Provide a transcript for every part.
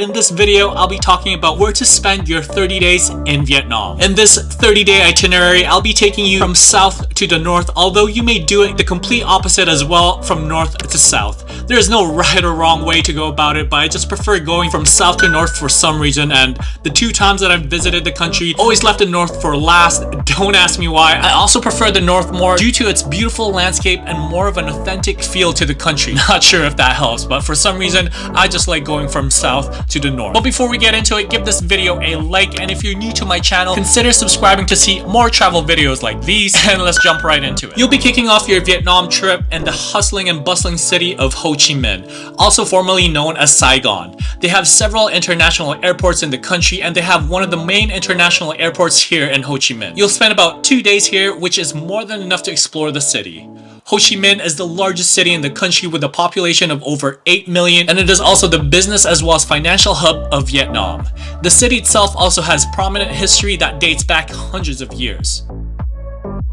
In this video, I'll be talking about where to spend your 30 days in Vietnam. In this 30-day itinerary, I'll be taking you from south to the north, although you may do it the complete opposite as well, from north to south. There is no right or wrong way to go about it, but I just prefer going from south to north for some reason, and the 2 times that I've visited the country, always left the north for last. Don't ask me why. I also prefer the north more due to its beautiful landscape and more of an authentic feel to the country. Not sure if that helps, but for some reason, I just like going from south to the north. But before we get into it, give this video a like, and if you're new to my channel, consider subscribing to see more travel videos like these, and let's jump right into it. You'll be kicking off your Vietnam trip in the hustling and bustling city of Ho Chi Minh, also formerly known as Saigon. They have several international airports in the country, and they have one of the main international airports here in Ho Chi Minh. You'll spend about 2 days here, which is more than enough to explore the city. Ho Chi Minh is the largest city in the country with a population of over 8 million, and it is also the business as well as financial hub of Vietnam. The city itself also has prominent history that dates back hundreds of years.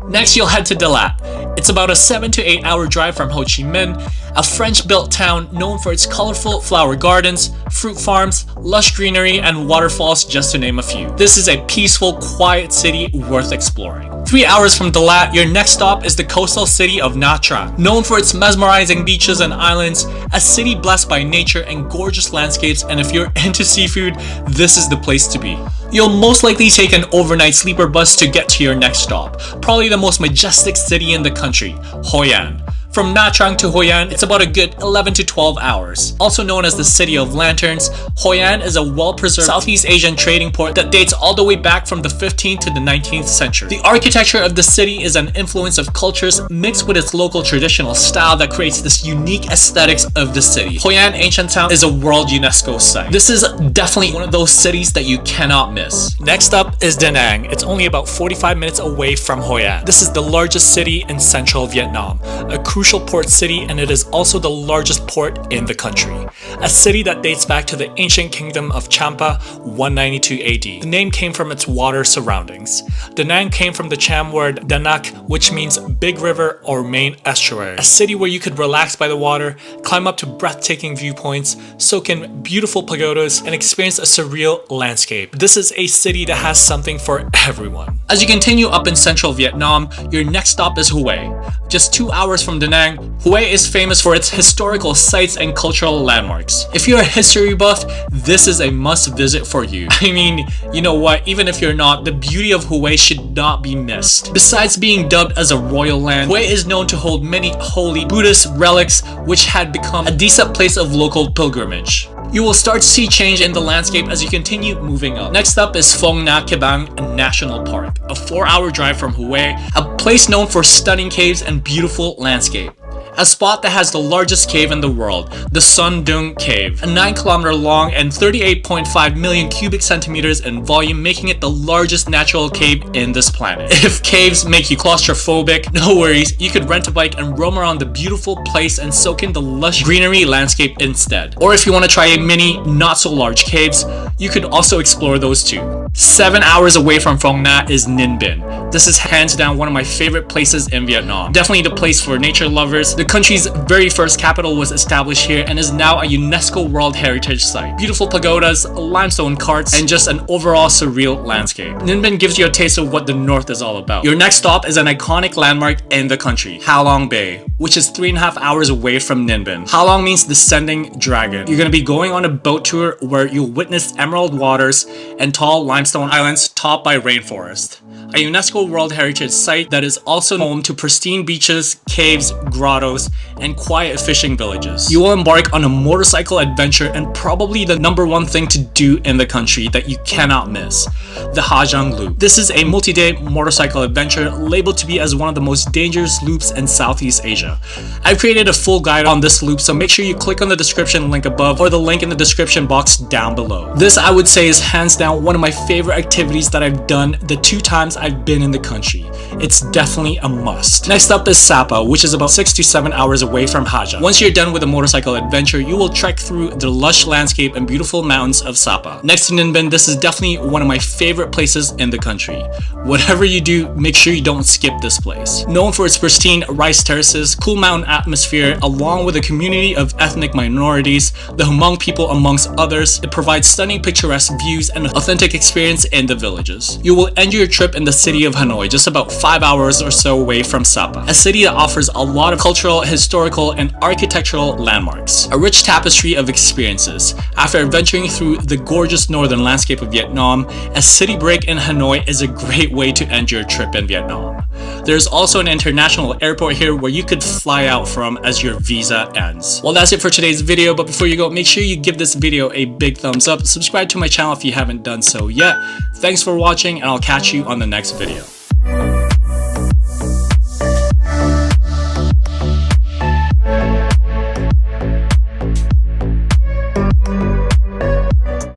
Next, you'll head to Dalat. It's about a 7 to 8 hour drive from Ho Chi Minh, a French-built town known for its colorful flower gardens, fruit farms, lush greenery, and waterfalls, just to name a few. This is a peaceful, quiet city worth exploring. 3 hours from Dalat, your next stop is the coastal city of Nha Trang. Known for its mesmerizing beaches and islands, a city blessed by nature and gorgeous landscapes, and if you're into seafood, this is the place to be. You'll most likely take an overnight sleeper bus to get to your next stop, probably the most majestic city in the country, Hoi An. From Nha Trang to Hoi An, it's about a good 11 to 12 hours. Also known as the City of Lanterns, Hoi An is a well-preserved Southeast Asian trading port that dates all the way back from the 15th to the 19th century. The architecture of the city is an influence of cultures mixed with its local traditional style that creates this unique aesthetics of the city. Hoi An Ancient Town is a World UNESCO site. This is definitely one of those cities that you cannot miss. Next up is Da Nang. It's only about 45 minutes away from Hoi An. This is the largest city in central Vietnam, a crucial port city, and it is also the largest port in the country. A city that dates back to the ancient kingdom of Champa, 192 AD. The name came from its water surroundings. Da Nang came from the Cham word Danak, which means big river or main estuary. A city where you could relax by the water, climb up to breathtaking viewpoints, soak in beautiful pagodas, and experience a surreal landscape. This is a city that has something for everyone. As you continue up in central Vietnam, your next stop is Hue. Just 2 hours from Da Nang, Hue is famous for its historical sites and cultural landmarks. If you're a history buff, this is a must visit for you. I mean, you know what, even if you're not, the beauty of Hue should not be missed. Besides being dubbed as a royal land, Hue is known to hold many holy Buddhist relics, which had become a decent place of local pilgrimage. You will start to see change in the landscape as you continue moving up. Next up is Phong Nha Kebang National Park, a 4-hour drive from Hue, a place known for stunning caves and beautiful landscape. A spot that has the largest cave in the world, the Son Dung Cave, a 9-kilometer long and 38.5 million cubic centimeters in volume, making it the largest natural cave in this planet. If caves make you claustrophobic, no worries, you could rent a bike and roam around the beautiful place and soak in the lush greenery landscape instead. Or if you want to try a mini, not so large caves, you could also explore those too. 7 hours away from Phong Nha is Ninh Binh. This is hands down one of my favorite places in Vietnam. Definitely the place for nature lovers. The country's very first capital was established here and is now a UNESCO World Heritage Site. Beautiful pagodas, limestone carts, and just an overall surreal landscape. Ninh Binh gives you a taste of what the north is all about. Your next stop is an iconic landmark in the country, Ha Long Bay, which is 3.5 hours away from Ninh Binh. Ha Long means descending dragon. You're going to be going on a boat tour where you'll witness emerald waters and tall limestone islands topped by rainforest. A UNESCO World Heritage Site that is also home to pristine beaches, caves, grottos, and quiet fishing villages. You will embark on a motorcycle adventure and probably the #1 thing to do in the country that you cannot miss, the Ha Giang Loop. This is a multi-day motorcycle adventure labeled to be as one of the most dangerous loops in Southeast Asia. I've created a full guide on this loop, so make sure you click on the description link above or the link in the description box down below. This, I would say, is hands down one of my favorite activities that I've done the 2 times I've been in the country. It's definitely a must. Next up is Sapa, which is about 6 to 7 hours away from Ha Giang. Once you're done with the motorcycle adventure, you will trek through the lush landscape and beautiful mountains of Sapa. Next to Ninh Binh, this is definitely one of my favorite places in the country. Whatever you do, make sure you don't skip this place. Known for its pristine rice terraces, cool mountain atmosphere, along with a community of ethnic minorities, the Hmong people amongst others. It provides stunning picturesque views and authentic experience in the villages. You will end your trip in the city of Hanoi, just about 5 hours or so away from Sapa, a city that offers a lot of cultural, historical, and architectural landmarks. A rich tapestry of experiences. After adventuring through the gorgeous northern landscape of Vietnam, a city break in Hanoi is a great way to end your trip in Vietnam. There's also an international airport here where you could fly out from as your visa ends. Well, that's it for today's video, but before you go, make sure you give this video a big thumbs up, subscribe to my channel if you haven't done so yet. Thanks for watching, and I'll catch you on the next video.